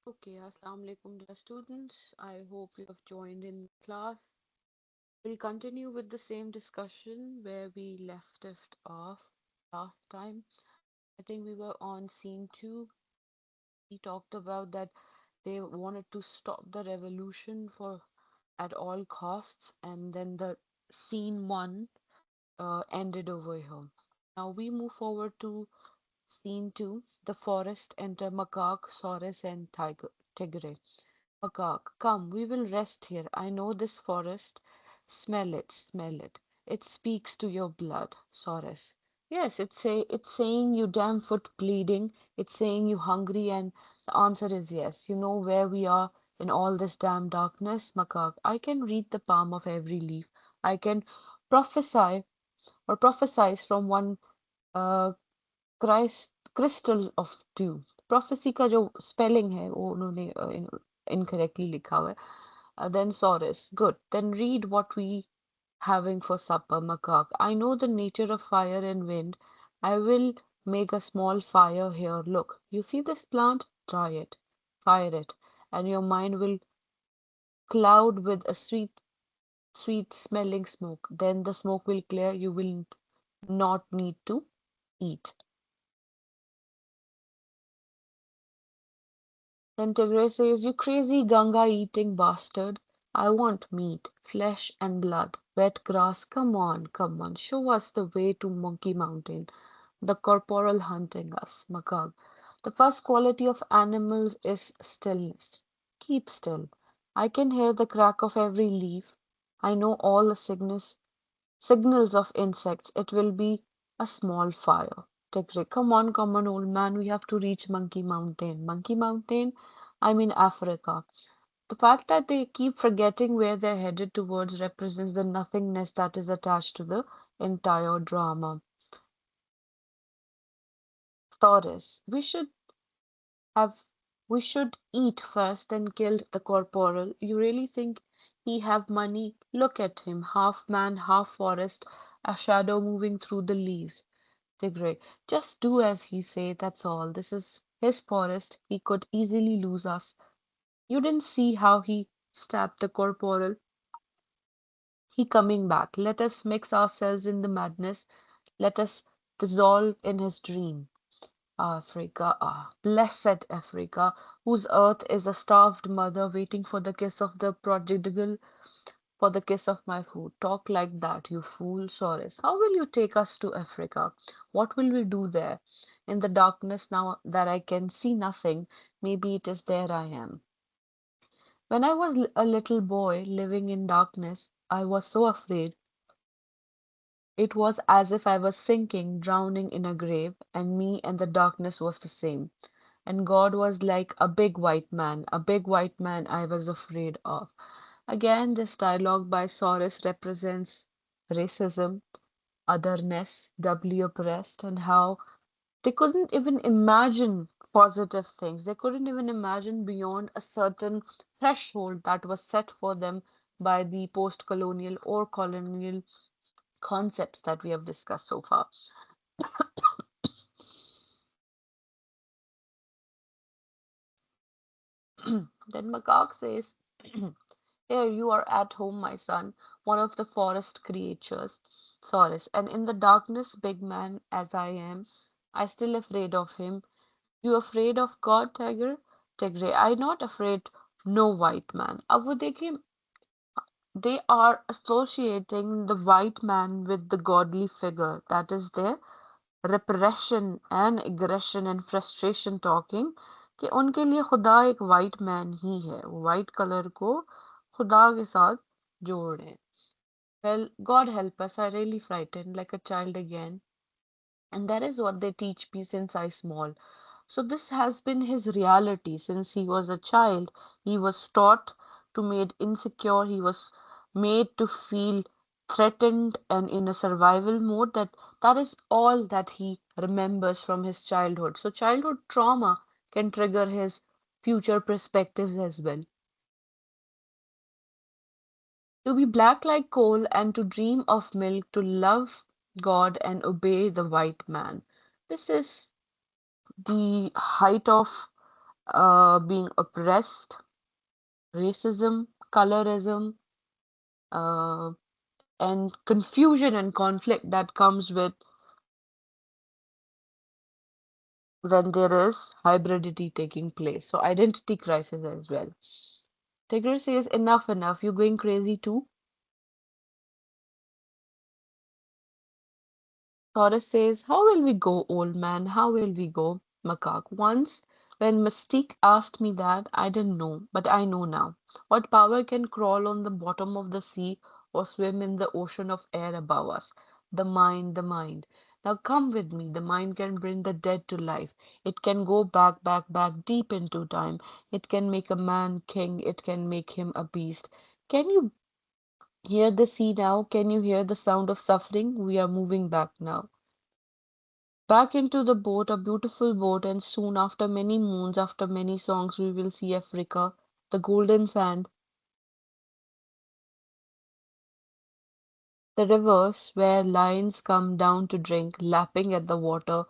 Okay, Assalamu alaikum, dear students. I hope you have joined in the class. We'll continue with the same discussion where we left it off last time. I think we were on scene two. We talked about that they wanted to stop the revolution for at all costs, and then the scene one ended over here. Now we move forward to scene two. The forest enter macaque, saurus, and tigre. Agag, come, we will rest here. I know this forest. Smell it, smell it. It speaks to your blood, Saurus. Yes, it's saying you damn foot bleeding. It's saying you hungry, and the answer is yes. You know where we are in all this damn darkness, Makak. I can read the palm of every leaf. I can prophesy or prophesize from one uh, crystal of dew. Prophecy का जो spelling है वो उन्होंने incorrectly लिखा हुआ है. Then Saurus. Good. Then read what we having for supper, macaque. I know the nature of fire and wind. I will make a small fire here. Look, you see this plant? Try it. Fire it. And your mind will cloud with a sweet smelling smoke. Then the smoke will clear. You will not need to eat. Then Tigray says, "You crazy Ganga eating bastard. I want meat, flesh and blood, wet grass. Come on, show us the way to Monkey Mountain. The corporal hunting us, macabre. The first quality of animals is stillness. Keep still. I can hear the crack of every leaf. I know all the signals of insects. It will be a small fire. Tigray, come on, old man. We have to reach Monkey Mountain. Monkey Mountain? I'm in Africa. The fact that they keep forgetting where they're headed towards represents the nothingness that is attached to the entire drama. Taurus, have we should eat first, then kill the corporal. You really think he have money? Look at him, half man, half forest, a shadow moving through the leaves. Tigray, just do as he say, that's all. This is his forest. He could easily lose us. You didn't see how he stabbed the corporal. He coming back. Let us mix ourselves in the madness. Let us dissolve in his dream. Africa, blessed Africa, whose earth is a starved mother waiting for the kiss of the prodigal, for the kiss of my food. Talk like that, you fool, Saurus. How will you take us to Africa? What will we do there? In the darkness, now that I can see nothing, maybe it is there I am. When I was a little boy living in darkness, I was so afraid. It was as if I was sinking, drowning in a grave, and me and the darkness was the same. And God was like a big white man I was afraid of. Again, this dialogue by Saurus represents racism, otherness, doubly oppressed, and how they couldn't even imagine positive things. They couldn't even imagine beyond a certain threshold that was set for them by the post colonial or colonial concepts that we have discussed so far. Then Macaque says, here you are at home, my son, one of the forest creatures, Saurus, and in the darkness, big man as I am, I still afraid of him. You afraid of God, Tiger? Tigray, I not afraid no white man. अब वो देखिए, they are associating the white man with the godly figure. That is their repression and aggression and frustration talking कि उनके लिए खुदा एक white man ही है. वो white color को खुदा के साथ जोड़ रहे हैं. Well, God help us, I really frightened like a child again. And that is what they teach me since I small. So this has been his reality since he was a child. He was taught to made insecure. He was made to feel threatened and in a survival mode. That is all that he remembers from his childhood. So childhood trauma can trigger his future perspectives as well. To be black like coal and to dream of milk, to love God and obey the white man. This is the height of being oppressed, racism, colorism, uh, and confusion and conflict that comes with when there is hybridity taking place. So identity crisis as well. Tigger says, enough, enough. You going crazy too? Taurus says, how will we go, old man? How will we go? Macaque. Once, when Mystique asked me that, I didn't know, but I know now. What power can crawl on the bottom of the sea or swim in the ocean of air above us? The mind, the mind. Now come with me. The mind can bring the dead to life. It can go back, back, back, deep into time. It can make a man king. It can make him a beast. Can you hear the sea now? Can you hear the sound of suffering? We are moving back now. Back into the boat, a beautiful boat, and soon, after many moons, after many songs, we will see Africa, the golden sand, the rivers where lions come down to drink, lapping at the water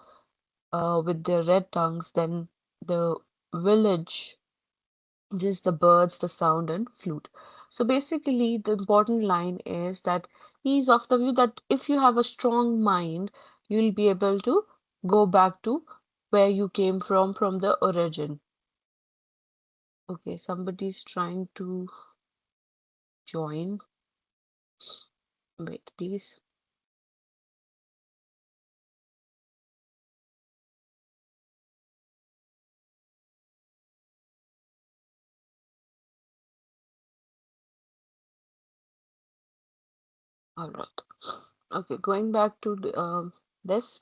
with their red tongues, then the village, just the birds, the sound, and flute. So basically, the important line is that he's of the view that if you have a strong mind, you'll be able to go back to where you came from the origin. Okay, somebody's trying to join. Wait, please. All right. Okay, going back to this.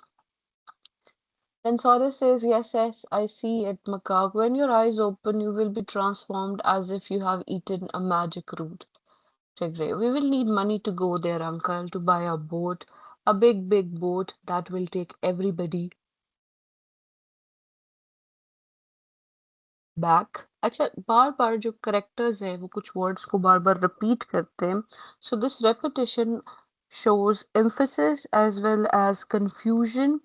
Then Sora says, yes, yes, I see it, Macaque. When your eyes open, you will be transformed as if you have eaten a magic root. Tigray, we will need money to go there, uncle, to buy a boat, a big, big boat that will take everybody back अच्छा बार बार जो characters हैं वो कुछ words को बार बार repeat करते हैं so this repetition shows emphasis as well as confusion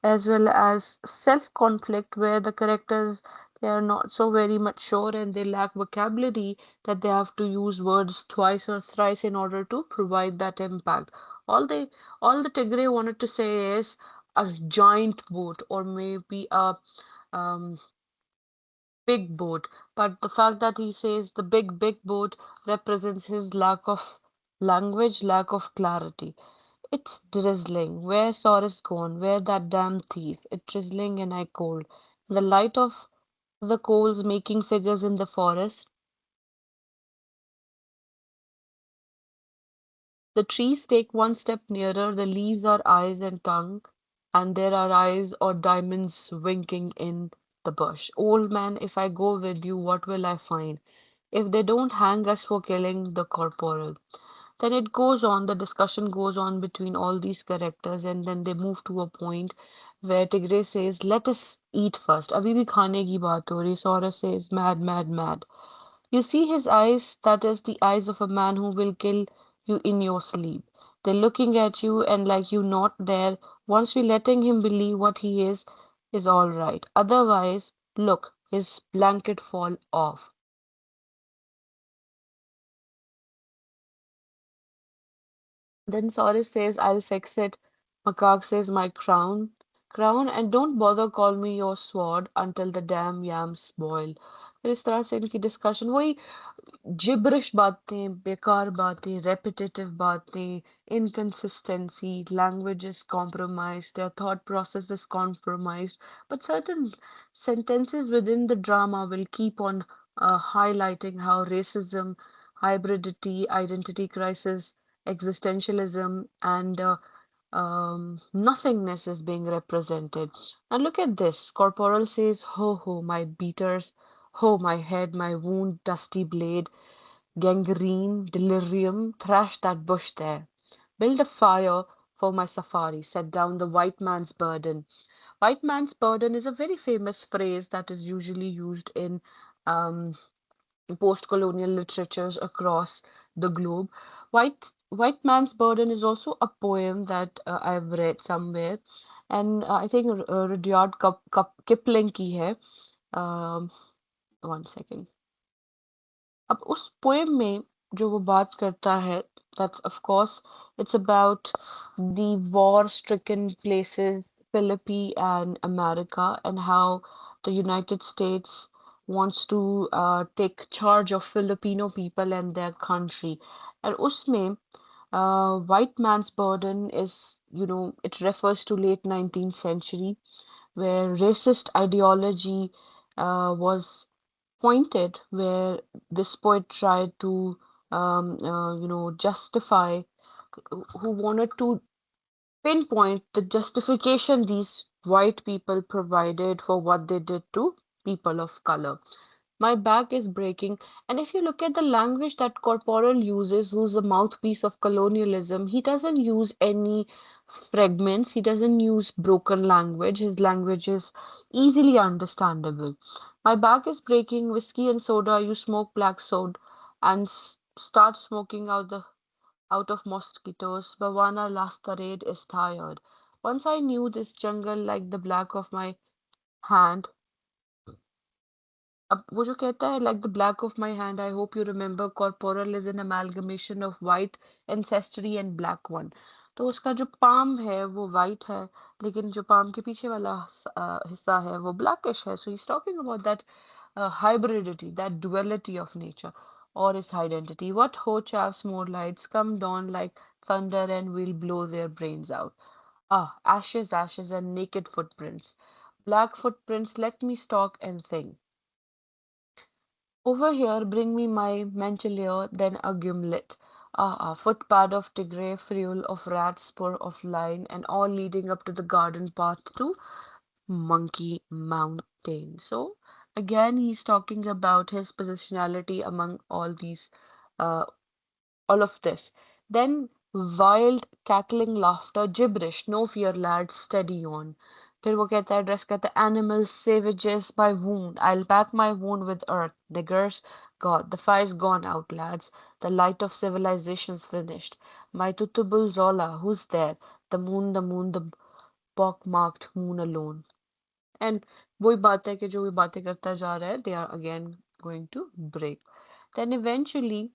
as well as self conflict where the characters they are not so very much sure and they lack vocabulary that they have to use words twice or thrice in order to provide that impact all the Tigray wanted to say is a giant boat or maybe a um, big boat, but the fact that he says the big boat represents his lack of language, lack of clarity. It's drizzling. Where Saurus gone? Where that damn thief? It's drizzling and I cold. The light of the coals making figures in the forest. The trees take one step nearer, the leaves are eyes and tongue, and there are eyes or diamonds winking in the bush. Old man, if I go with you, what will I find? If they don't hang us for killing the corporal. Then it goes on, the discussion goes on between all these characters, and then they move to a point where Tigray says, let us eat first. अभी भी खाने की बात हो रही. Sora says, mad, mad, mad. You see his eyes, that is the eyes of a man who will kill you in your sleep. They're looking at you and like you not there. Once we letting him believe what he is all right. Otherwise, look, his blanket fall off. Then Soris says, I'll fix it. Macaque says, my crown. Crown, and don't bother call me your sword until the damn yams boil. फिर इस तरह से इनकी discussion वही gibberish बातें, बेकार बातें, repetitive बातें, inconsistency, language is compromised, their thought process is compromised, but certain sentences within the drama will keep on highlighting how racism, hybridity, identity crisis, existentialism, and nothingness is being represented. And look at this. Corporal says, ho ho, my beaters, ho, my head, my wound, dusty blade, gangrene, delirium, thrash that bush there. Build a fire for my safari, set down the white man's burden. White man's burden is a very famous phrase that is usually used in um, post-colonial literatures across the globe. White Man's Burden is also a poem that I've read somewhere, and I think Rudyard Kipling की है. Um, one second. अब उस poem में जो वो बात करता है, that's of course it's about the war stricken places Philippines and America and how the United States wants to take charge of Filipino people and their country. And उसमें white man's burden is, it refers to late 19th century where racist ideology was pointed, where this poet tried to justify, who wanted to pinpoint the justification these white people provided for what they did to people of color. My back is breaking. And if you look at the language that Corporal uses, who's the mouthpiece of colonialism, he doesn't use any fragments, he doesn't use broken language. His language is easily understandable. My back is breaking, whiskey and soda, you smoke black soda and start smoking out of mosquitoes. Bawana Lastarade is tired. Once I knew this jungle like the black of my hand, अब वो जो कहता है like the black of my hand, I hope you remember corporal is an amalgamation of white ancestry and black one. तो उसका जो palm है वो white है, लेकिन जो palm के पीछे वाला हिस्सा है वो blackish है. So he's talking about that hybridity, that duality of nature or its identity. What ho chaps more lights come down like thunder and we'll blow their brains out. Ah, ashes, ashes and naked footprints. Black footprints, let me stalk and sing. Over here, bring me my Manchelier, then a gimlet. Ah, footpad of Tigray, frill of rat, spur of line, and all leading up to the garden path to Monkey Mountain. So, again, he's talking about his positionality among uh, all of this. Then wild cackling laughter, gibberish, no fear lads, steady on. फिर वो कहता है address करता है animals, savages, my wound. I'll pack my wound with earth. Niggers, God, the fire's gone out, lads. The light of civilization's finished. My tutubul Zola, who's there? The moon, the pock-marked moon alone. And वही बात है कि जो भी बातें करता जा रहा है, they are again going to break. Then eventually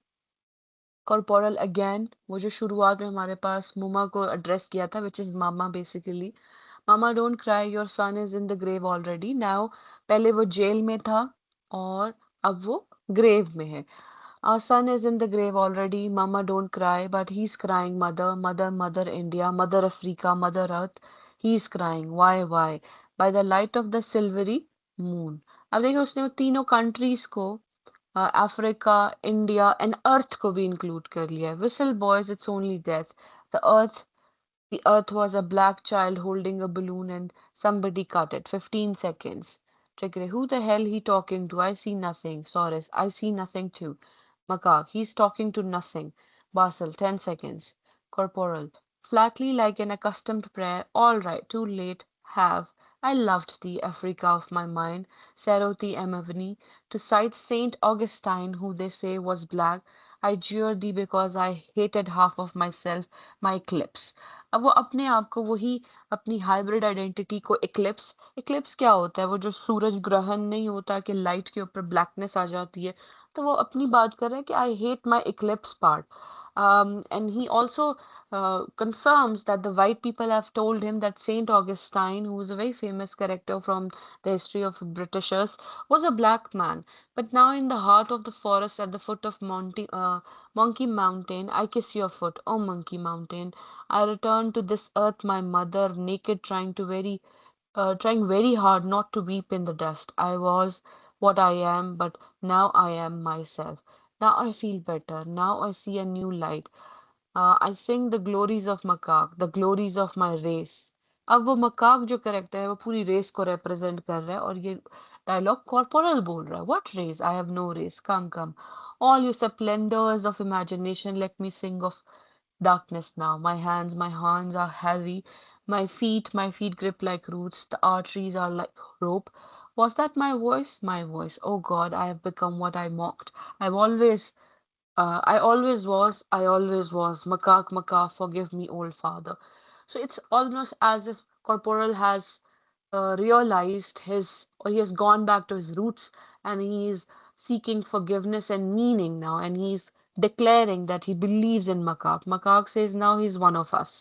corporal again, वो जो शुरुआत में हमारे पास मुमा को एड्रेस किया था, which is mama basically. Mama don't cry, your son is in the grave already now. पहले वो जेल में था और अब वो ग्रेव में है. Our son is in the grave already. Mama, don't cry. But he's crying, mother, mother, mother India, mother Africa, mother Earth. He's crying. Why, why? By the light of the silvery moon. अब देखिए उसने वो तीनों countries को, Africa, India and earth को भी include कर लिया है. Whistle boys, it's only death. The earth The earth was a black child holding a balloon and somebody cut it. 15 seconds. Trickery. Who the hell he talking to? I see nothing. Saurus. I see nothing too. Macaque. He's talking to nothing. Basel. 10 seconds. Corporal. Flatly like an accustomed prayer. All right. Too late. Have. I loved thee, Africa of my mind. Sarothi Emavani. To cite Saint Augustine, who they say was black. I jeer thee because I hated half of myself, my eclipse. अब वो अपने आप को वही अपनी hybrid identity को Eclipse, Eclipse क्या होता है, वो जो सूरज ग्रहण नहीं होता कि लाइट के ऊपर ब्लैकनेस आ जाती है, तो वो अपनी बात कर रहा है कि I hate my Eclipse part. And he also confirms that the white people have told him that Saint Augustine, who was a very famous character from the history of Britishers, was a black man. But now, in the heart of the forest at the foot of Monkey Mountain, I kiss your foot, oh Monkey Mountain. I return to this earth, my mother, naked, trying very hard not to weep in the dust. I was what I am, but now I am myself. Now I feel better. Now I see a new light. I sing the glories of Macaque, the glories of my race. अब वो macaque जो character है वो पूरी race को represent कर रहा है और ये डायलॉग कॉर्पोरल बोल रहा है. What race? I have no race. Come come all you splendours of imagination, let me sing of darkness now. My hands are heavy. My feet grip like roots. The arteries are like rope. Was that my voice? My voice. Oh God, I have become what I mocked. I've always I always was, I always was. Macaque, macaque, forgive me, old father. So it's almost as if Corporal has realized his, or he has gone back to his roots and he's seeking forgiveness and meaning now, and he's declaring that he believes in Makak. Makak says now he's one of us.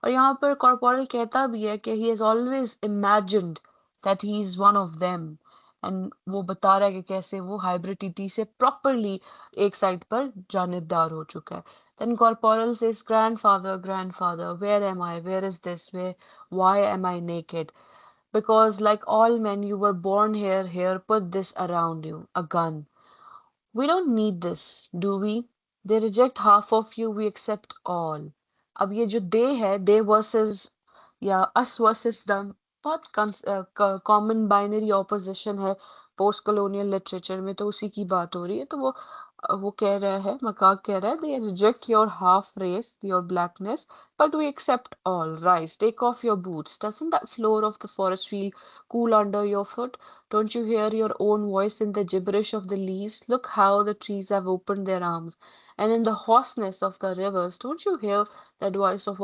और यहाँ पर corporal कहता भी है कि he has always imagined that he is one of them, and वो बता रहा है कि कैसे वो हाइब्रिडिटी से प्रॉपरली एक साइड पर जानिबदार हो चुका है. Then corporal says, grandfather, grandfather, where am I? Where is this? Where? Why am I naked? Because like all men, you were born here. Here, put this around you, a gun. We don't need this, do we? They reject half of you, we accept all. अब ये जो they है, they versus या us versus them, बहुत common binary opposition है post colonial literature में, तो उसी की बात हो रही है. तो वो कह रहा है, मकाक कह रहा है, they reject your half race, your blackness, but we accept all. Rise, take off your boots. Doesn't that floor of the forest feel cool under your foot? Don't you hear your own voice in the gibberish of the leaves? Look how the trees have opened their arms. And in the hoarseness of the rivers, don't you hear that voice of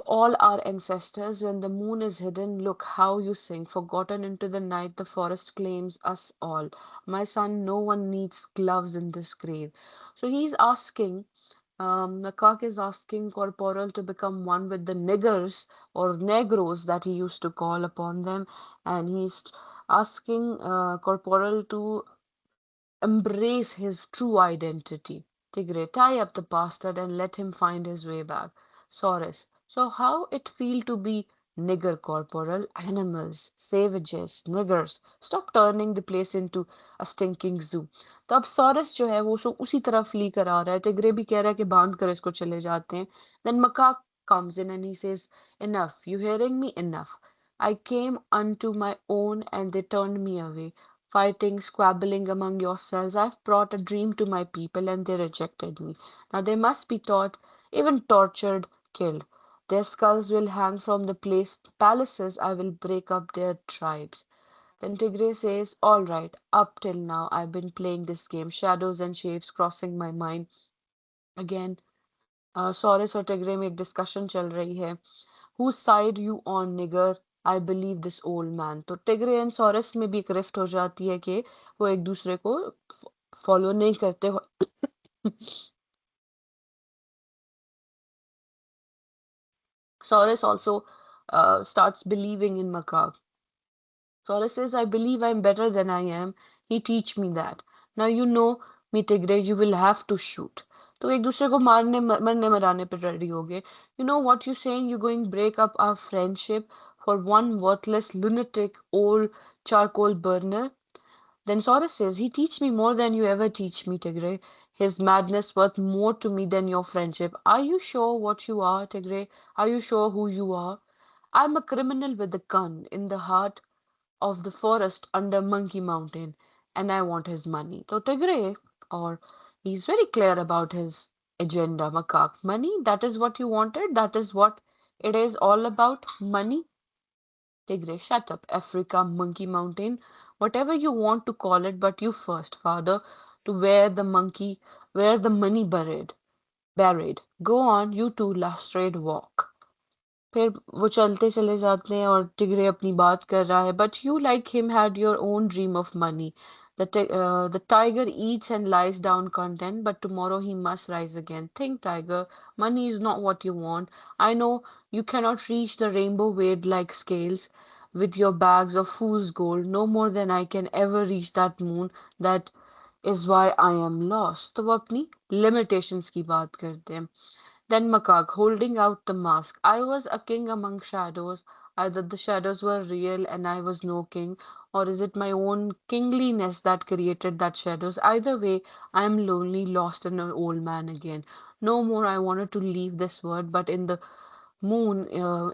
all our ancestors? When the moon is hidden, look how you sing. Forgotten into the night, the forest claims us all. My son, no one needs gloves in this grave. So he's asking, Nakak is asking Corporal to become one with the niggers or negros that he used to call upon them, and he's asking Corporal to embrace his true identity. Tigre, tie up the bastard and let him find his way back. Saurus, so how it feel to be nigger, Corporal? Animals, savages, niggers. Stop turning the place into a stinking zoo. तो अब sorus जो है वो उसी तरह feel करा रहा है. टिग्रे भी कह रहा है कि बांध कर इसको चले जाते हैं. Then Makak comes in and he says, enough, you hearing me? Enough. I came unto my own and they turned me away. Fighting, squabbling among yourselves, I've brought a dream to my people and they rejected me. Now they must be taught, even tortured, killed. Their skulls will hang from the palaces. I will break up their tribes. Then Tigray says, all right, up till now I've been playing this game, shadows and shapes crossing my mind. Again, Saurus और Tigray में एक discussion चल रही है. Whose side you on, nigger? I believe this old man. तो Tigray and sorus में भी एक रिफ्ट हो जाती है कि वो एक दूसरे को फॉलो नहीं करते. Saurus also starts believing in Makak. Saurus says, I believe I'm better than I am. He teach me that. Now you know me, Tigray, you will have to shoot. तो एक दूसरे को मरने मराने पर रेडी हो गए. You know what you saying? You going break up our friendship for one worthless lunatic old charcoal burner? Then Saurus says, he teach me more than you ever teach me, Tigray. His madness worth more to me than your friendship. Are you sure what you are, Tigray? Are you sure who you are? I'm a criminal with a gun in the heart of the forest under Monkey Mountain, and I want his money. So Tigray, or he's very clear about his agenda, Makak. Money, that is what you wanted, that is what it is all about, money. Tigray, shut up, Africa, Monkey Mountain, whatever you want to call it, but you first, father, to where the money buried. Go on, you two lustrade walk. फिर वो चलते चले जाते हैं और Tigray अपनी बात कर रहा है. But you like him had your own dream of money. The tiger eats and lies down content, but tomorrow he must rise again. Think, tiger, money is not what you want. I know you cannot reach the rainbow weighed like scales with your bags of fool's gold, no more than I can ever reach that moon. That is why I am lost. तो वो अपनी limitations की बात करते हैं. Then Makak, holding out the mask. I was a king among shadows. Either the shadows were real and I was no king, or is it my own kingliness that created that shadows? Either way, I am lonely, lost, and an old man again. No more I wanted to leave this world, but in the moon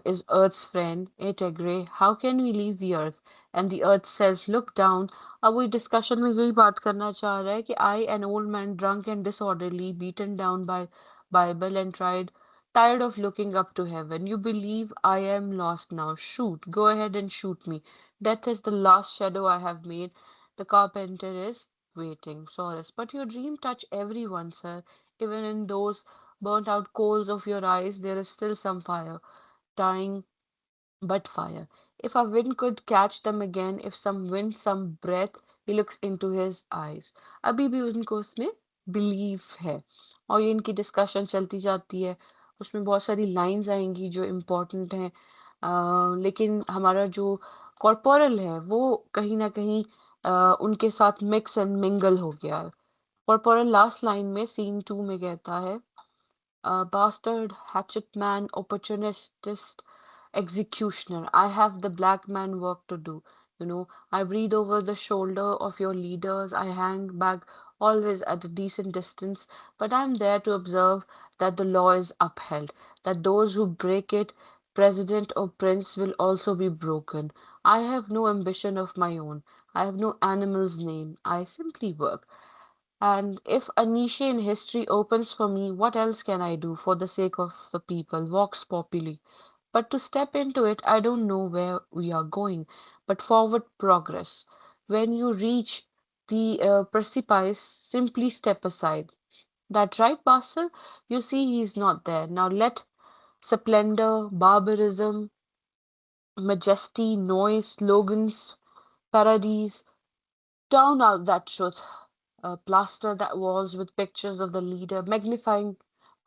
is Earth's friend, Etegre. How can we leave the Earth? And the Earth self look down. अब वो discussion में यही बात करना चाह रहा है कि I, an old man, drunk and disorderly, beaten down by Bible and tired of looking up to heaven. You believe I am lost now. Shoot, go ahead and shoot me. Death is the last shadow I have made. The carpenter is waiting. Saurus, but your dream touch everyone, sir. Even in those burnt out coals of your eyes, there is still some fire. Dying, but fire. If a wind could catch them again, if some wind, some breath, he looks into his eyes. अभी भी उनको उसमें belief है और ये इनकी discussion चलती जाती है उसमें बहुत सारी लाइंस आएंगी जो इम्पोर्टेंट हैं लेकिन हमारा जो कॉर्पोरल है वो कहीं ना कहीं उनके साथ मिक्स एंड मिंगल हो गया है कॉर्पोरल लास्ट लाइन में सीन 2 में कहता है bastard, hatchet man, opportunist, executioner. I have the black man work to do. I breathe over the shoulder of your leaders. I hang back always at a decent distance, but I'm there to observe that the law is upheld, that those who break it, president or prince, will also be broken. I have no ambition of my own. I have no animal's name. I simply work. And if a niche in history opens for me, what else can I do for the sake of the people? Vox populi. But to step into it, I don't know where we are going, but forward progress. When you reach the precipice, simply step aside. That right, Basil? You see, he's not there. Now let splendor, barbarism, majesty, noise, slogans, parodies drown out that truth. Plaster that walls with pictures of the leader, magnifying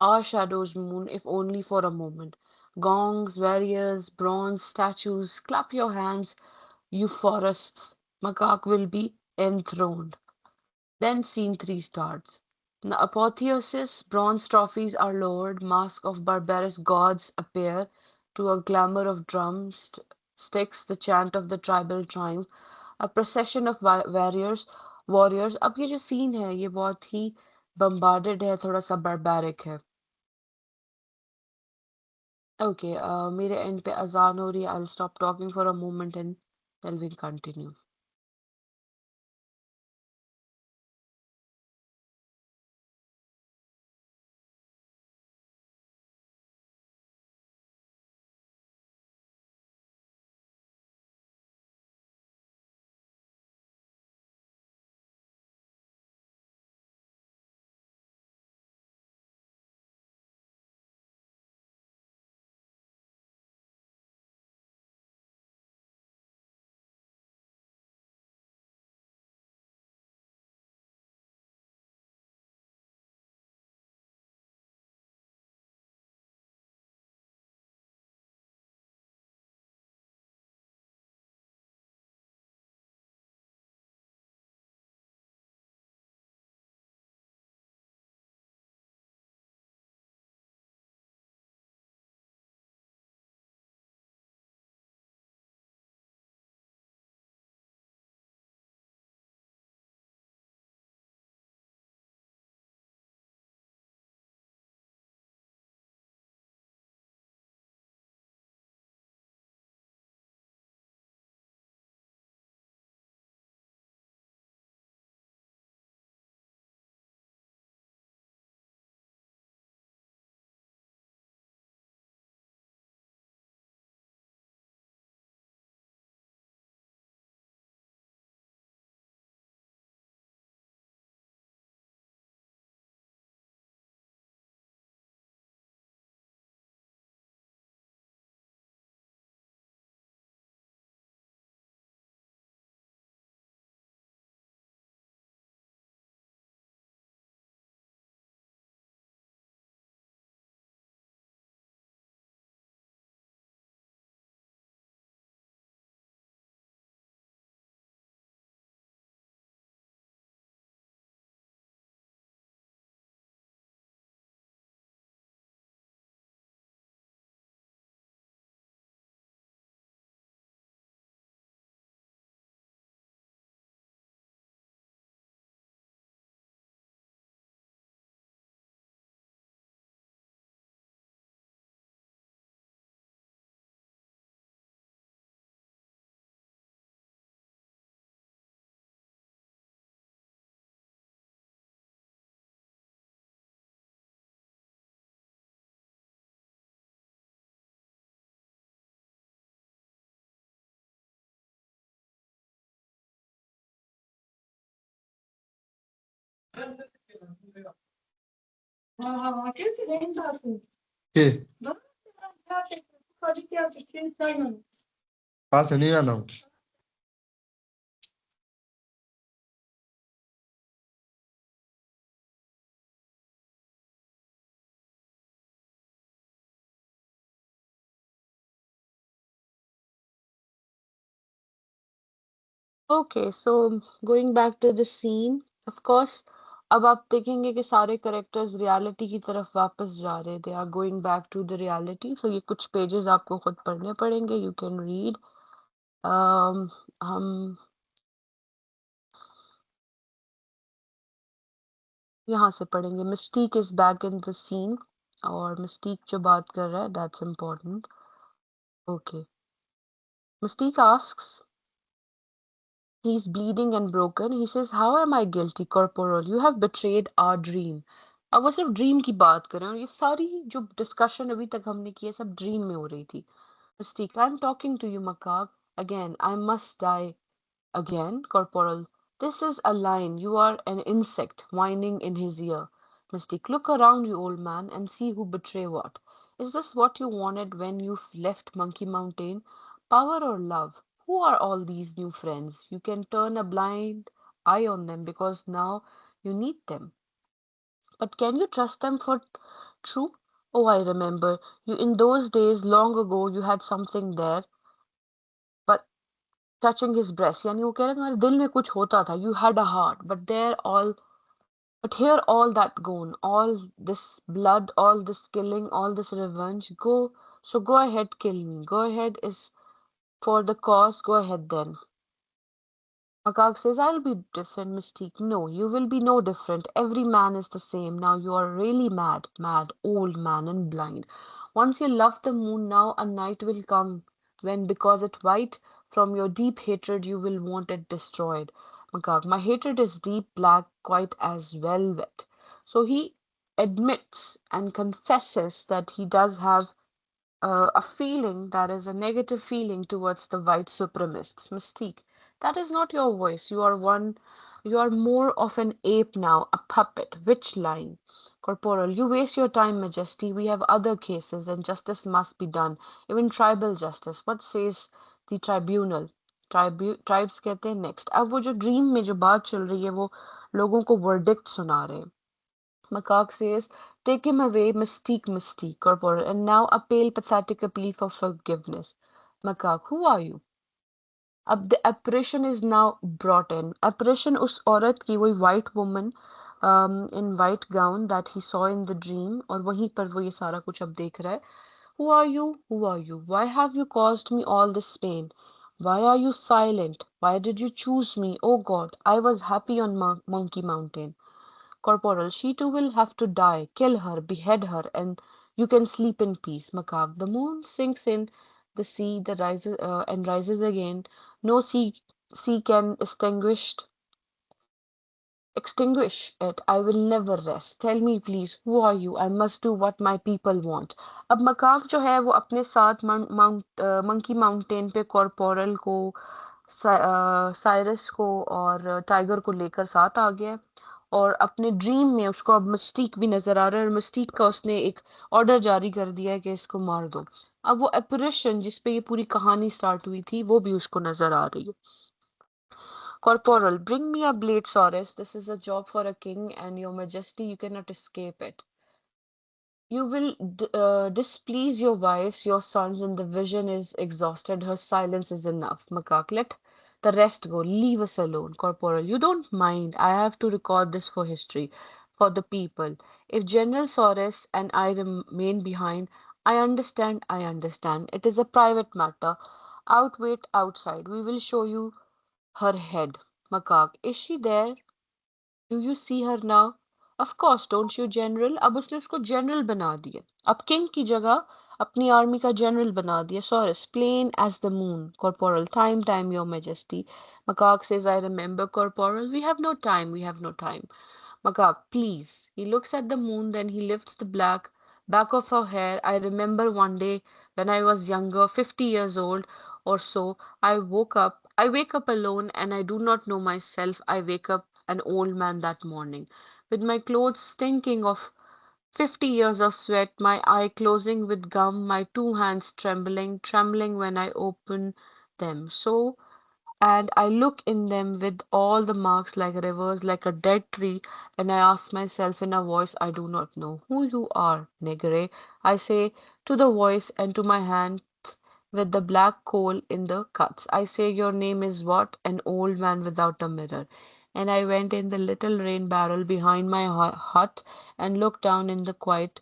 our shadow's moon, if only for a moment. Gongs, warriors, bronze statues, clap your hands, you forests. Makak will be enthroned. Then scene 3 starts. The apotheosis, bronze trophies are lowered, masks of barbarous gods appear to a glamour of drums, sticks, the chant of the tribal triumph, a procession of warriors. अब ये जो scene है ये बहुत ही bombarded है थोड़ा सा barbaric है ओके मेरे एंड पे अजान हो रही है I'll stop talking for a moment and then we'll continue Okay. Paso, नहीं आता हूँ. Okay, so going back to the scene, of course, अब आप देखेंगे कि सारे करेक्टर्स रियलिटी की तरफ वापस जा रहे हैं. They are going back to the reality. So ये कुछ पेजेस आपको खुद पढ़ने पड़ेंगे. You can read. हम यहाँ से पढ़ेंगे. Mystique is back in the scene. और Mystique जो बात कर रहा है, that's important. Okay. Mystique asks, he's bleeding and broken. He says, how am I guilty, Corporal? You have betrayed our dream. अब वो सिर्फ ड्रीम की बात कर रहे हैं और ये सारी जो डिस्कशन अभी तक हमने की है सब ड्रीम में हो रही थी. Mystique, I'm talking to you, Macaque. Again, I must die. Again, Corporal. This is a line. You are an insect whining in his ear. Mystique, look around you, old man, and see who betray what. Is this what you wanted when you left Monkey Mountain? Power or love? Who are all these new friends? You can turn a blind eye on them because now you need them. But can you trust them for true? Oh, I remember. You in those days long ago you had something there, but touching his breast. यानी वो कह रहे हैं तुम्हारे दिल में कुछ होता था. You had a heart, but there all but here all that gone, all this blood, all this killing, all this revenge. Go ahead, kill me. Go ahead is for the cause. Go ahead then. Makak says, I'll be different, Mystique. No, you will be no different. Every man is the same. Now you are really mad, mad, old man and blind. Once you love the moon, now a night will come when, because it white, from your deep hatred you will want it destroyed. Makak, my hatred is deep black, quite as velvet. So he admits and confesses that he does have a feeling that is a negative feeling towards the white supremacists. Mystique, that is not your voice. You are more of an ape now, a puppet. Which line? Corporal, you waste your time, Majesty. We have other cases and justice must be done. Even tribal justice. What says the tribunal? Tribes कहते हैं next. अब वो जो dream में जो बात चल रही है वो लोगों को वर्डिक्ट सुना रहे हैं. Macaque says, take him away, Mystique, Mystique, Corporal, and now a pale, pathetic appeal for forgiveness. Macaque, who are you? अब the apparition is now brought in. Apparition उस औरत की वही white woman in white gown that he saw in the dream और वहीं पर वो ये सारा कुछ अब देख रहा है. Who are you? Who are you? Why have you caused me all this pain? Why are you silent? Why did you choose me? Oh God, I was happy on Monkey Mountain. Corporal, she too will have to die. Kill her, behead her, and you can sleep in peace. Macaque, the moon sinks in the sea that rises and rises again. No sea can extinguish it. I will never rest. Tell me please, who are you? I must do what my people want. अब macaque जो है वो अपने साथ monkey mountain पे corporal को Cyrus को और टाइगर को लेकर साथ आ गया और अपने ड्रीम में उसको अब मिस्टीक भी नजर आ रहा है और मिस्टीक का उसने एक ऑर्डर जारी कर दिया है कि इसको मार दो. अब वो एपरिशन जिस पे ये पूरी कहानी स्टार्ट हुई थी वो भी उसको नजर आ रही है. Corporal, bring me a blade, Saurus. This is a job for a king, and your majesty, you cannot escape it. You will displease your wives, your sons, and the vision is exhausted. Her silence is enough. Macaque, let the rest go. Leave us alone. Corporal, you don't mind. I have to record this for history, for the people. If General Saurus and I remain behind, I understand, I understand. It is a private matter. Wait outside. We will show you her head. Macaque, is she there? Do you see her now? Of course, don't you, General? अब उसने उसको general बना दिया. अब king की जगह अपनी army का जनरल बना दिया. Saurus, plain as the moon. Corporal, time, your majesty. Macaque says, I remember, Corporal. We have no time, we have no time. Macaque, please. He looks at the moon, then he lifts the black back of her hair. I remember one day when I was younger, 50 years old or so, I wake up alone and I do not know myself. I wake up an old man that morning, with my clothes stinking of 50 years of sweat, my eye closing with gum, my two hands trembling when I open them. So, and I look in them with all the marks like rivers, like a dead tree, and I ask myself in a voice I do not know, who you are, Negre. I say to the voice and to my hand with the black coal in the cuts. I say, your name is what? An old man without a mirror. And I went in the little rain barrel behind my hut and looked down in the quiet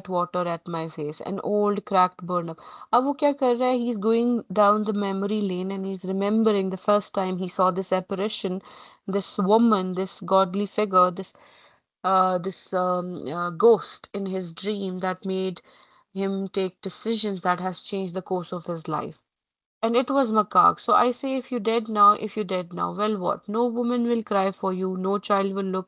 water at my face. An old cracked burn up. अब वो क्या कर रहा है? He's going down the memory lane and he's remembering the first time he saw this apparition, this woman, this godly figure, this ghost in his dream that made him take decisions that has changed the course of his life. And it was macaque. So I say, if you're dead now, if you're dead now, well, what? No woman will cry for you. No child will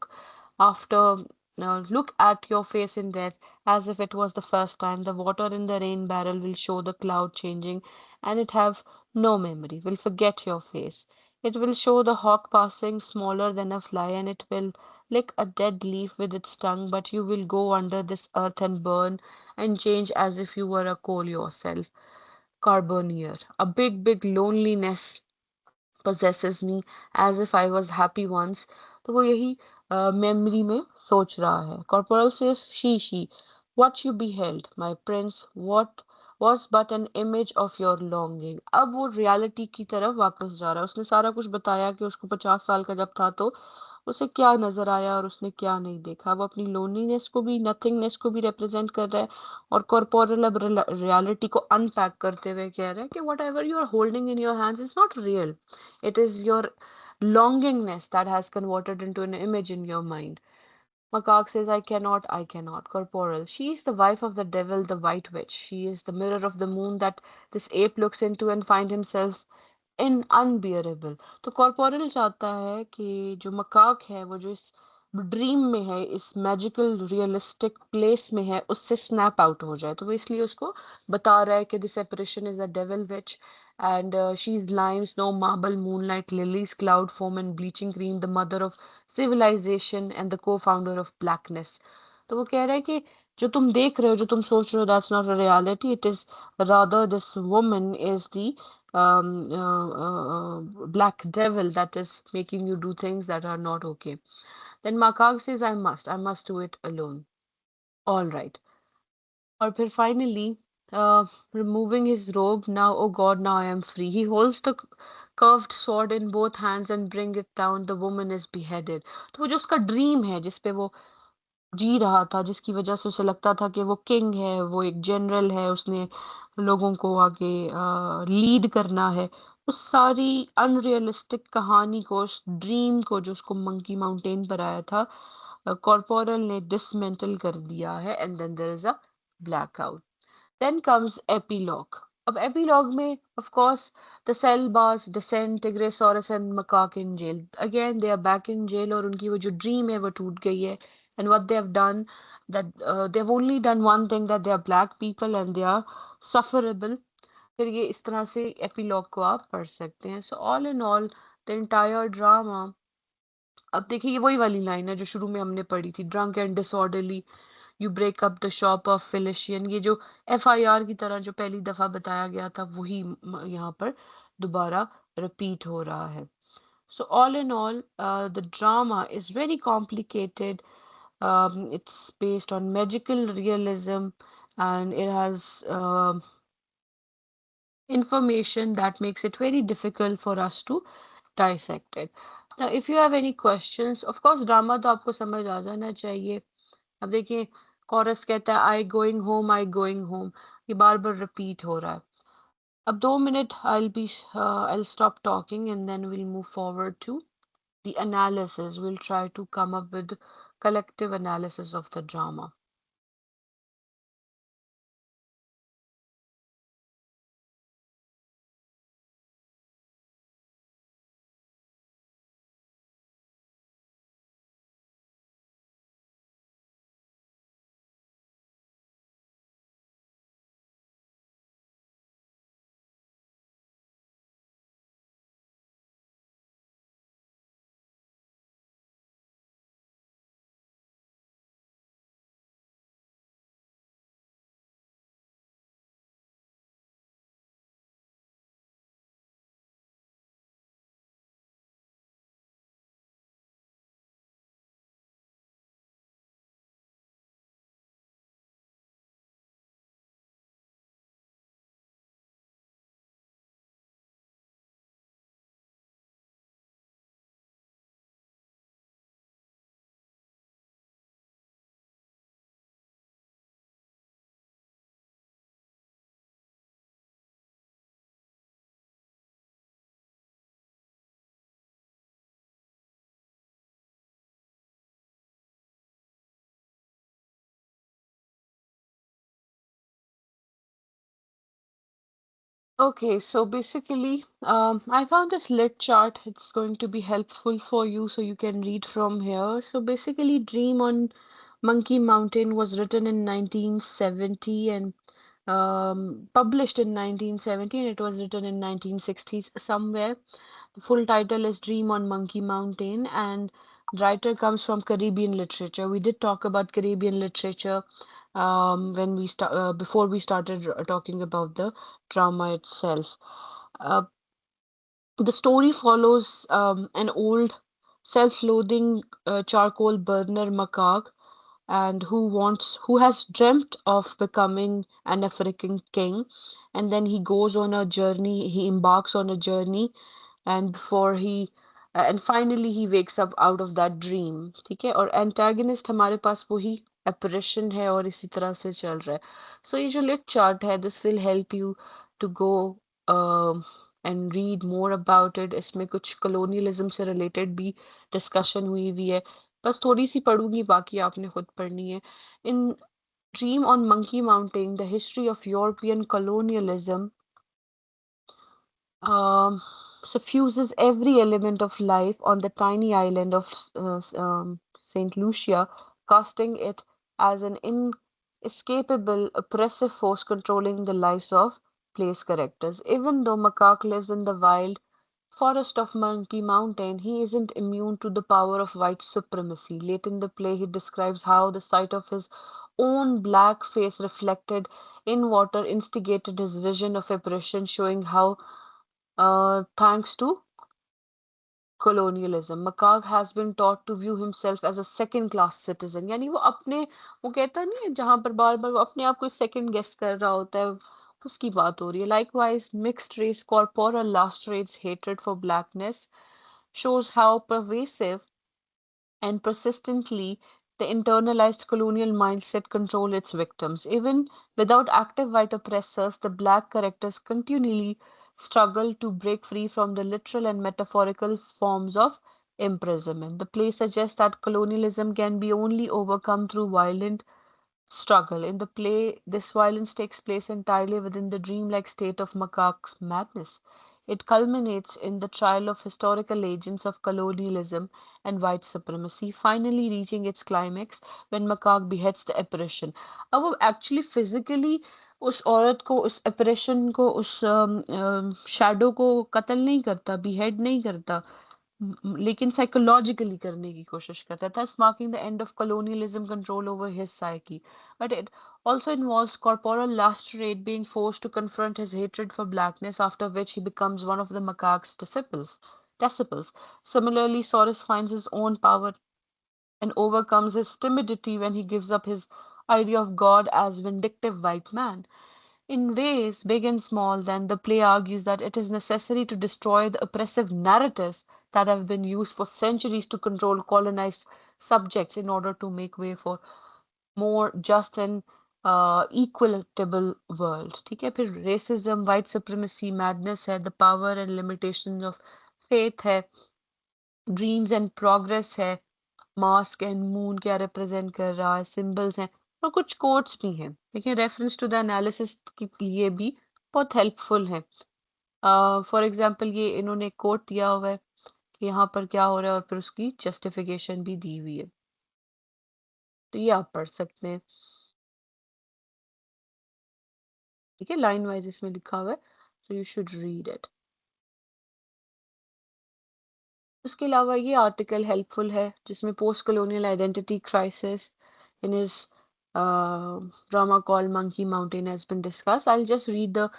after, look at your face in death as if it was the first time. The water in the rain barrel will show the cloud changing, and it have no memory. Will forget your face. It will show the hawk passing smaller than a fly, and it will lick a dead leaf with its tongue. But you will go under this earth and burn and change as if you were a coal yourself. Carbonier. A big loneliness possesses me as if I was happy once. तो वो यही memory में सोच रहा है. Corporal says, she, what you beheld, my prince, what was but an image of your longing. अब वो reality की तरफ वापस जा रहा है. उसने सारा कुछ बताया कि उसको 50 साल का जब था तो उसे क्या नजर आया और उसने क्या नहीं देखा. वो अपनी लोनलीनेस को भी, नथिंगनेस को भी रिप्रेजेंट कर रहा है. और कॉर्पोरल अब रियलिटी को अनपैक करते हुए कह रहा है कि whatever you are holding in your hands is not real. It is your longingness that has converted into an image in your mind. Makak says, I cannot. Corporal. She is the wife of the devil, the white witch. She is the mirror of the moon that this ape looks into and find himself in unbearable. तो corporal चाहता है कि जो macaque है वो जो इस dream में है, इस मैजिकल रियलिस्टिक प्लेस में है, उससे स्नैप आउट हो जाए. तो वो इसलिए उसको बता रहा है कि this apparition is a devil witch and she's lime, snow, marble, moonlight, lilies, cloud foam, and bleaching green, the mother of civilization and the co-founder of blackness. तो वो कह रहा है कि जो तुम देख रहे हो, जो तुम सोच रहे हो, that's not a reality. It is rather this woman is the black devil that is making you do things that are not okay. Then Makak says, I must do it alone. All right. और फिर finally, removing his robe, now, oh God, now I am free. He holds the curved sword in both hands and bring it down. The woman is beheaded. तो वो जो उसका dream है जिसपे वो जी रहा था, जिसकी वजह से उसे लगता था कि वो किंग है, वो एक जनरल है, उसने लोगों को आगे लीड करना है, उस सारी अनरियलिस्टिक कहानी को, उस ड्रीम को जो उसको मंकी माउंटेन पर आया था, कॉर्पोरल ने डिसमेंटल कर दिया है. And then there is a blackout. Then comes epilogue. अब epilogue में, of course, the cell bars descend, Tigrasaurus and Macaque in jail. Again, they are back in jail और उनकी वो जो dream है वो टूट गई है. And what they have done, that they've only done one thing, that they are black people and they are sufferable. फिर ये इस तरह से epilogue को आप पढ़ सकते हैं. So all in all, the entire drama. अब देखिए ये वही वाली लाइन है जो शुरू में हमने पढ़ी थी, drunk and disorderly you break up the shop of physician. ये जो एफआईआर की तरह जो पहली दफा बताया गया था वही यहाँ पर दोबारा रिपीट हो रहा है. So all in all, the drama is very complicated. It's based on magical realism and it has information that makes it very difficult for us to dissect it. Now, if you have any questions, of course, drama तो आपको समझ आ जाना चाहिए. अब देखिए, chorus कहता है I going home, ये बार बार रिपीट हो रहा है. अब 2 minute I'll stop talking and then we'll move forward to the analysis. We'll try to come up with collective analysis of the drama. Okay, so basically, I found this lit chart. It's going to be helpful for you so you can read from here. So basically, Dream on Monkey Mountain was written in 1970 and published in 1970, and it was written in 1960s somewhere. The full title is Dream on Monkey Mountain, and the writer comes from Caribbean literature. We did talk about Caribbean literature when we start before we started talking about the drama itself. Uh, the story follows an old, self-loathing charcoal burner macaque and who has dreamt of becoming an African king, and then he goes on a journey, he embarks on a journey, and before he and finally he wakes up out of that dream. ठीक है, और antagonist हमारे पास वही apparition है और इसी तरह से चल रहा है. So ये जो lit chart है, this will help you to go and read more about it. इसमें कुछ colonialism से related भी discussion हुई है. बस थोड़ी सी पढ़ूंगी, बाकी आपने खुद पढ़नी है. In Dream on Monkey Mountain, the history of European colonialism um, suffuses every element of life on the tiny island of St. Lucia, casting it as an inescapable, oppressive force controlling the lives of place characters. Even though Macaque lives in the wild forest of Monkey Mountain, he isn't immune to the power of white supremacy. Late in the play, he describes how the sight of his own black face reflected in water instigated his vision of oppression, showing how thanks to colonialism, Macaque has been taught to view himself as a second class citizen. यानी वो अपने वो कहता नहीं है जहां पर बार बार वो अपने आप को सेकंड गेस कर रहा होता है, उसकी बात हो रही है. Likewise, mixed race corporal last rate's hatred for blackness shows how pervasive and persistently the internalized colonial mindset control its victims. Even without active white oppressors, the black characters continually struggle to break free from the literal and metaphorical forms of imprisonment. The play suggests that colonialism can be only overcome through violent struggle. In the play, this violence takes place entirely within the dreamlike state of Macaque's madness. It culminates in the trial of historical agents of colonialism and white supremacy, finally reaching its climax when Macaque beheads the apparition. अब वो actually physically उस औरत को, उस apparition को, उस shadow को कत्ल नहीं करता, behead नहीं करता, लेकिन साइकोलॉजिकली करने की कोशिश करता है, thus marking the end of colonialism control over his psyche. But it also involves corporal lacerate being forced to confront his hatred for blackness, after which he becomes one of the macaque's disciples. Similarly, Saurus finds his own power and overcomes his timidity when he gives up his idea of God as vindictive white man. In ways big and small, then, the play argues that it is necessary to destroy the oppressive narratives that have been used for centuries to control colonized subjects in order to make way for more just and equitable world. ठीक है, फिर racism, white supremacy, madness है, the power and limitations of faith है, dreams and progress है, mask and moon क्या represent कर रहा है, सिंबल्स हैं, और कुछ कोट्स भी हैं. देखिए, रेफरेंस टू द एनालिसिस के लिए भी बहुत हेल्पफुल है. फॉर एग्जांपल, ये इन्होंने कोट दिया हुआ है कि यहाँ पर क्या हो रहा है और फिर उसकी जस्टिफिकेशन भी दी हुई है, तो ये आप पढ़ सकते हैं. ठीक है, लाइन वाइज इसमें लिखा हुआ है, so you should read it. उसके अलावा ये आर्टिकल हेल्पफुल है जिसमें post colonial identity crisis in his drama called Monkey Mountain has been discussed. I'll just read the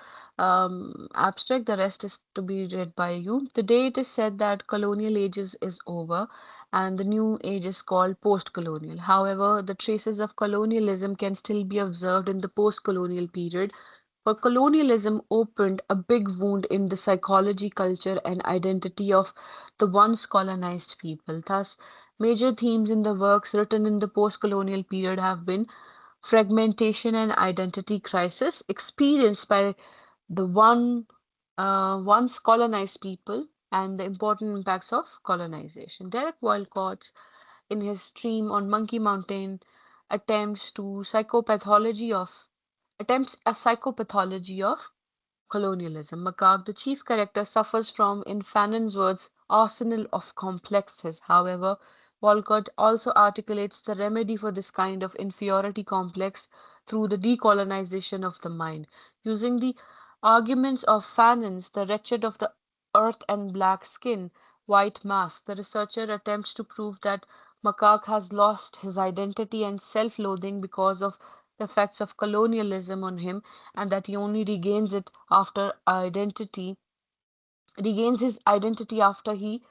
abstract, the rest is to be read by you. Today it is said that colonial ages is over and the new age is called post-colonial. However, the traces of colonialism can still be observed in the post-colonial period, for colonialism opened a big wound in the psychology, culture, and identity of the once colonized people. Thus, major themes in the works written in the post colonial period have been fragmentation and identity crisis experienced by the once colonized people and the important impacts of colonization. Derek Walcott, in his Dream on Monkey Mountain, attempts to psychopathology of attempts a psychopathology of colonialism. Makak, the chief character, suffers from, in Fanon's words, arsenal of complexes. However, Walcott also articulates the remedy for this kind of inferiority complex through the decolonization of the mind. Using the arguments of Fanon's The Wretched of the Earth and Black Skin, White Mask, the researcher attempts to prove that Makak has lost his identity and self-loathing because of the effects of colonialism on him, and that he only regains his identity after he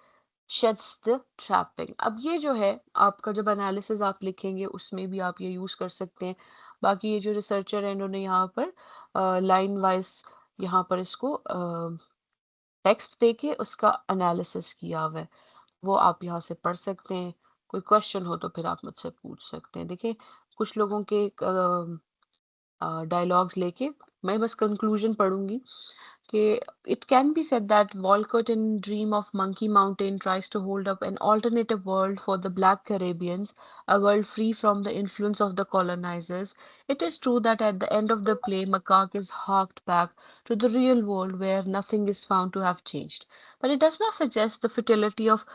sheds the trapping. अब ये जो है आपका जब analysis आप लिखेंगे उसमें भी आप ये यूज कर सकते हैं। बाकी ये जो रिसर्चर है इन्होंने यहाँ पर लाइन वाइज यहाँ पर इसको टेक्स्ट देके उसका एनालिसिस किया हुआ है, वो आप यहाँ से पढ़ सकते हैं। कोई क्वेश्चन हो तो फिर आप मुझसे पूछ सकते हैं। देखिए कुछ लोगों के डायलॉग्स लेके मैं बस कंक्लूजन पढ़ूंगी कि it can be said that Walcott in Dream of Monkey Mountain tries to hold up an alternative world for the Black Caribbeans, a world free from the influence of the colonizers. It is true that at the end of the play, Makak is harked back to the real world where nothing is found to have changed. But it does not suggest the futility of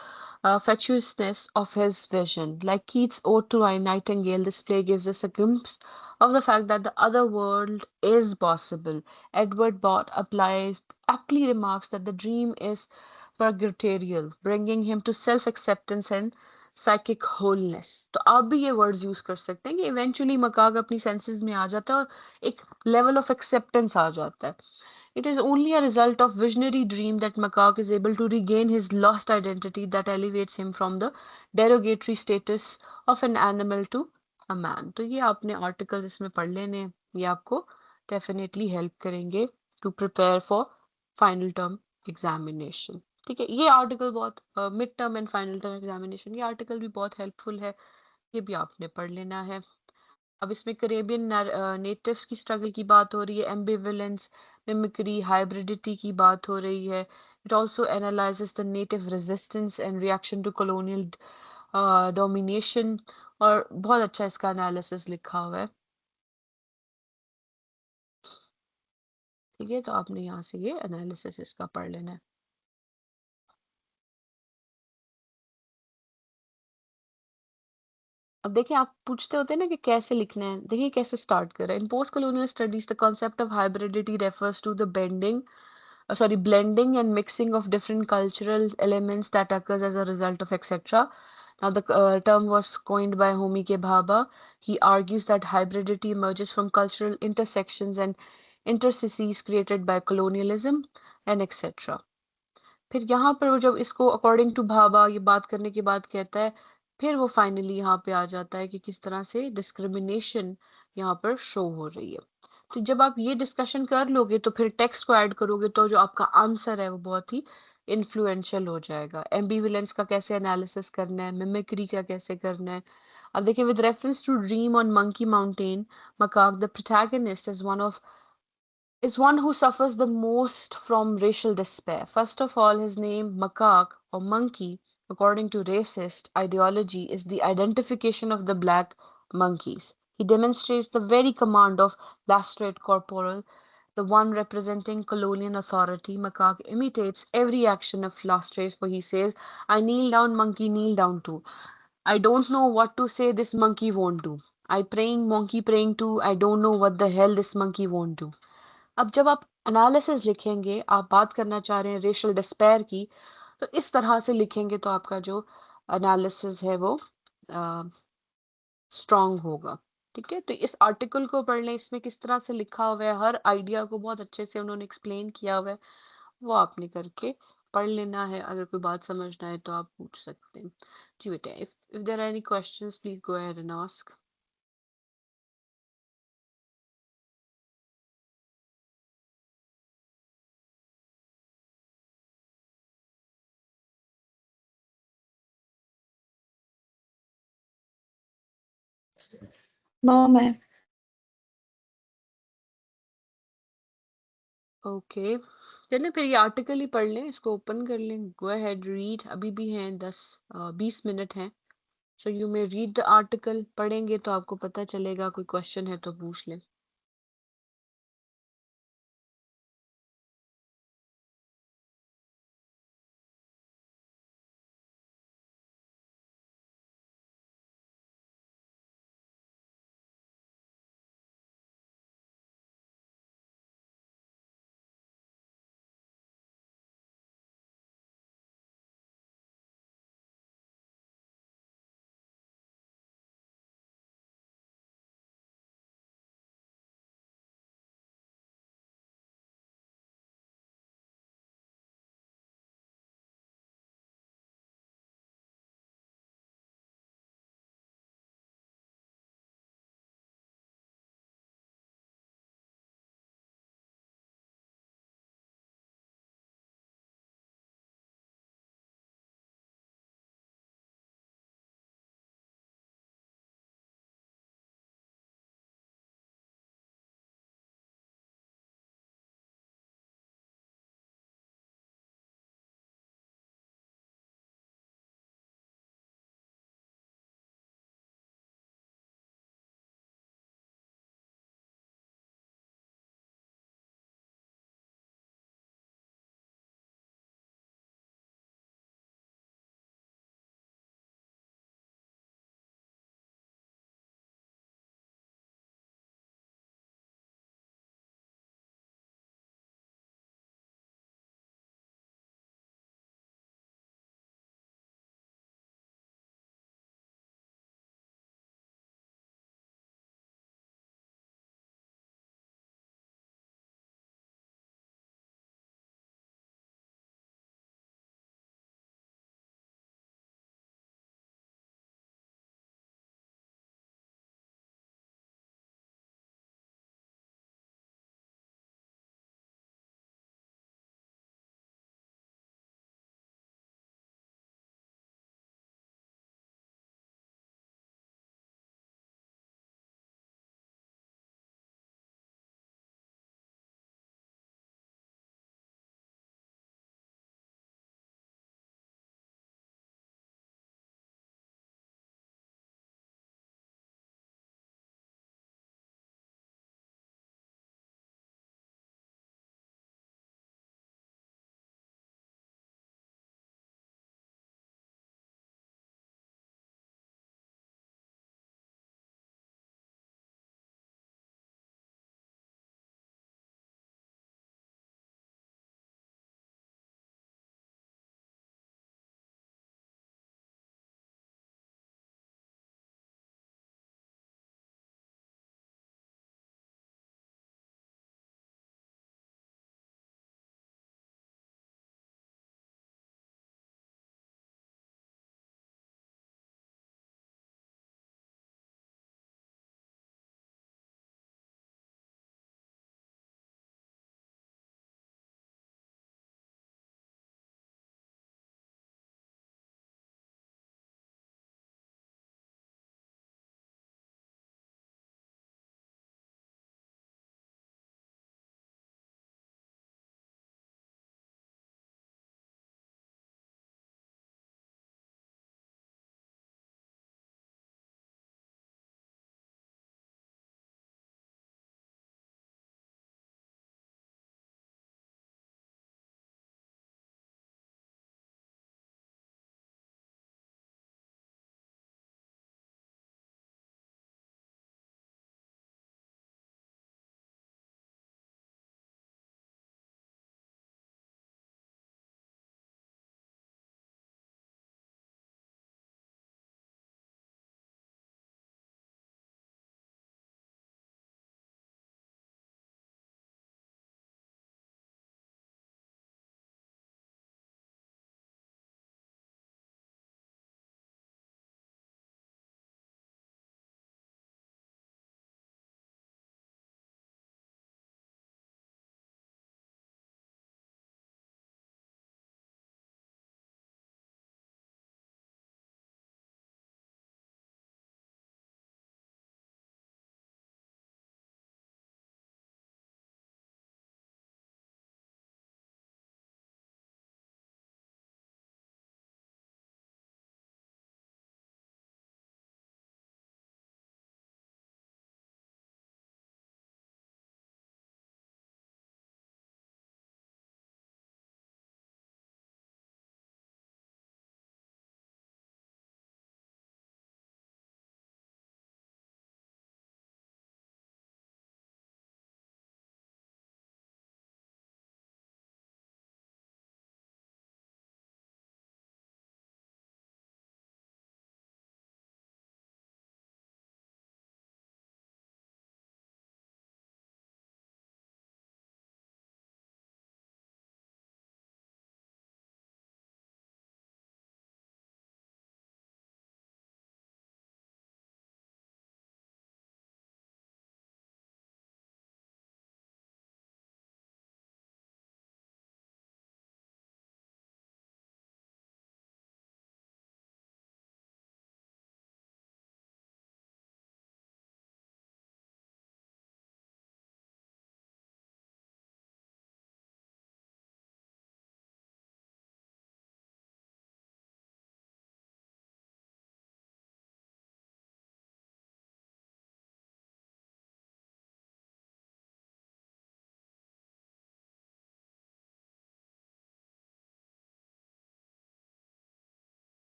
fatuousness of his vision. Like Keats' Ode to a Nightingale, this play gives us a glimpse of the fact that the other world is possible. Edward Bott aptly remarks that the dream is purgatorial, bringing him to self-acceptance and psychic wholeness. तो आप भी ये words use कर सकते हैं कि eventually macaque अपनी senses में आ जाता है और एक level of acceptance आ जाता है. It is only a result of visionary dream that Makak is able to regain his lost identity that elevates him from the derogatory status of an animal to a man. तो ये आपने articles इसमें पढ़ लेने हैं, ये आपको definitely help करेंगे to prepare for final term examination. ठीक है, ये आर्टिकल बहुत mid term and final term examination, ये आर्टिकल भी बहुत हेल्पफुल है, ये भी आपने पढ़ लेना है। अब इसमें करेबियन नेटिव्स की स्ट्रगल की बात हो रही है, एम्बिवेलेंस, मिमिक्री, हाइब्रिडिटी की बात हो रही है। It also analyses the native resistance and reaction to colonial domination, और बहुत अच्छा इसका एनालिसिस लिखा हुआ है। ठीक है, तो आपने यहाँ से ये एनालिसिस इसका पढ़ लेना है। अब देखिए आप पूछते होते हैं ना कि कैसे लिखना है, देखिए कैसे स्टार्ट कर रहे हैं। In post colonial studies the concept of hybridity refers to the blending and mixing of different cultural elements that occurs as a result of etc. Now, the term was coined by Homike Bhabha. He argues that hybridity emerges from cultural intersections and interstices created by colonialism and etc. फिर यहाँ पर वो जब इसको according to Bhabha ये बात करने के बाद कहता है, फिर वो फाइनली यहाँ पे आ जाता है कि किस तरह से डिस्क्रिमिनेशन यहाँ पर शो हो रही है। तो जब आप ये डिस्कशन कर लोगे तो फिर टेक्स्ट को ऐड करोगे तो जो आपका आंसर है वो बहुत ही इन्फ्लुएंशियल हो जाएगा। एम्बिविलेंस का कैसे एनालिसिस करना है, मिमिक्री का कैसे करना है। अब देखिए with reference to Dream on Monkey Mountain, Makak the protagonist is one who suffers the most from racial despair. First of all, his name, macaque or monkey, according to racist ideology, is the identification of the black monkeys. He demonstrates the very command of Lastrate Corporal, the one representing colonial authority. Macaque imitates every action of Lastrate, for he says, I kneel down, monkey, kneel down too. I don't know what to say, this monkey won't do. I praying, monkey praying too. I don't know what the hell this monkey won't do. अब जब आप analysis लिखेंगे, आप बात करना चाह रहे हैं रेशियल डिस्पेयर की, तो इस तरह से लिखेंगे तो आपका जो एनालिसिस है वो स्ट्रांग होगा। ठीक है, तो इस आर्टिकल को पढ़ लें, इसमें किस तरह से लिखा हुआ है, हर आइडिया को बहुत अच्छे से उन्होंने एक्सप्लेन किया हुआ है, वो आपने करके पढ़ लेना है। अगर कोई बात समझना है तो आप पूछ सकते हैं। जी बेटा, if there are any questions please go ahead and ask. No ma'am. Okay, चलिए फिर ये आर्टिकल ही पढ़ लें, इसको ओपन कर लें, गो अहेड रीड। अभी भी हैं 10-20 मिनट हैं, so you may read the article. पढ़ेंगे तो आपको पता चलेगा, कोई क्वेश्चन है तो पूछ लें।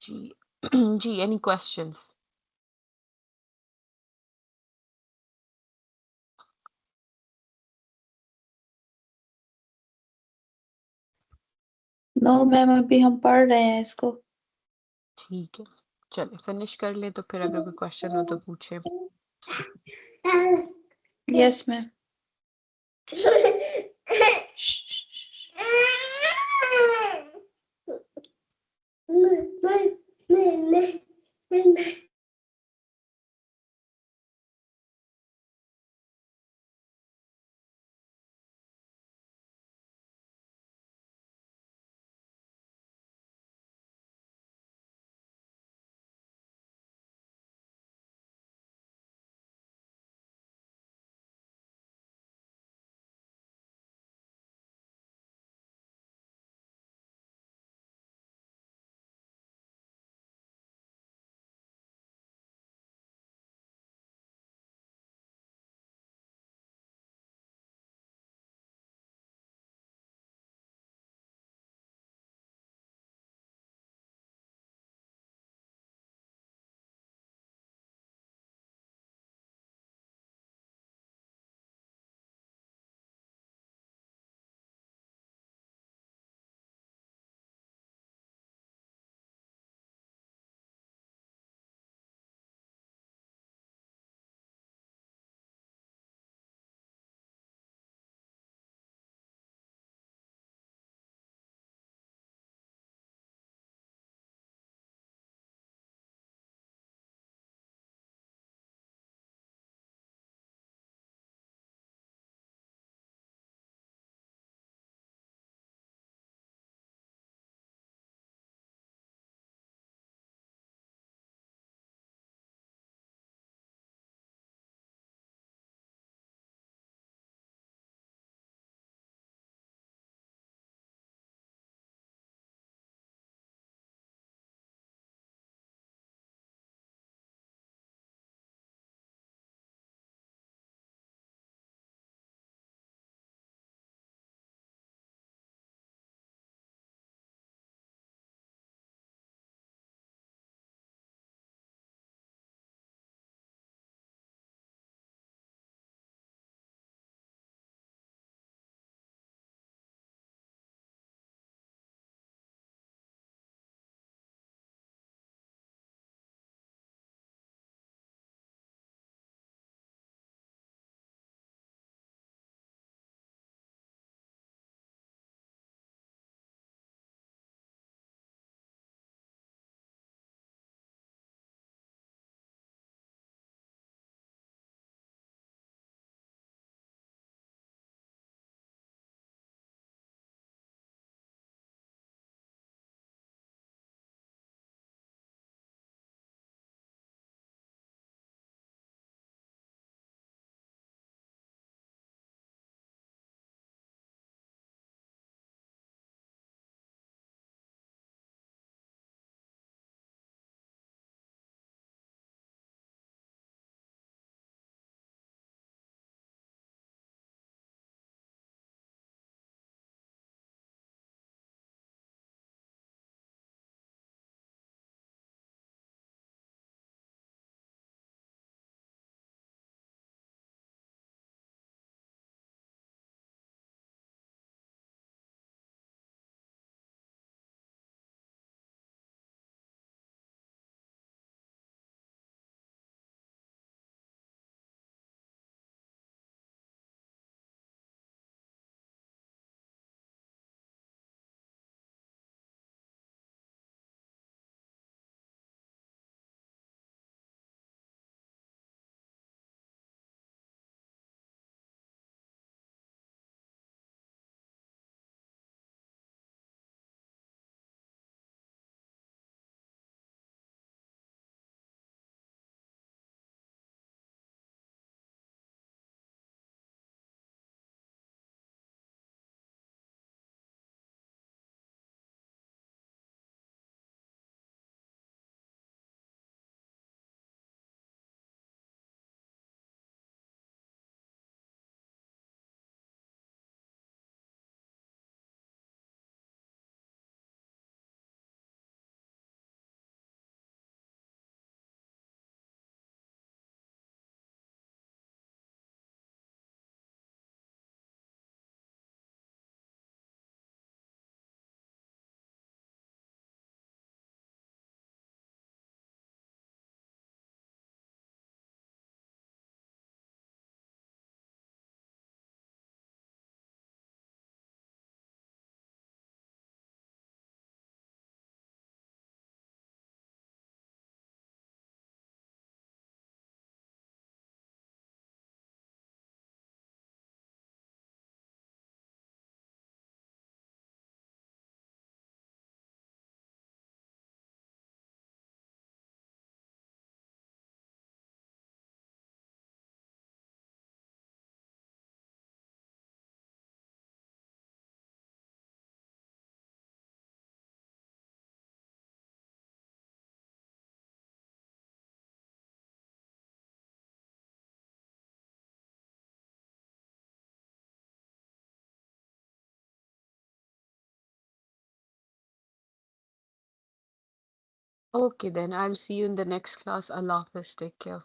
जी जी, एनी क्वेश्चंस? नो मैम, अभी हम पढ़ रहे हैं इसको। ठीक है, चलिए फिनिश कर ले तो फिर अगर कोई क्वेश्चन हो तो पूछे। Yes ma'am. Okay, then I'll see you in the next class. Allah Hafiz. Take care.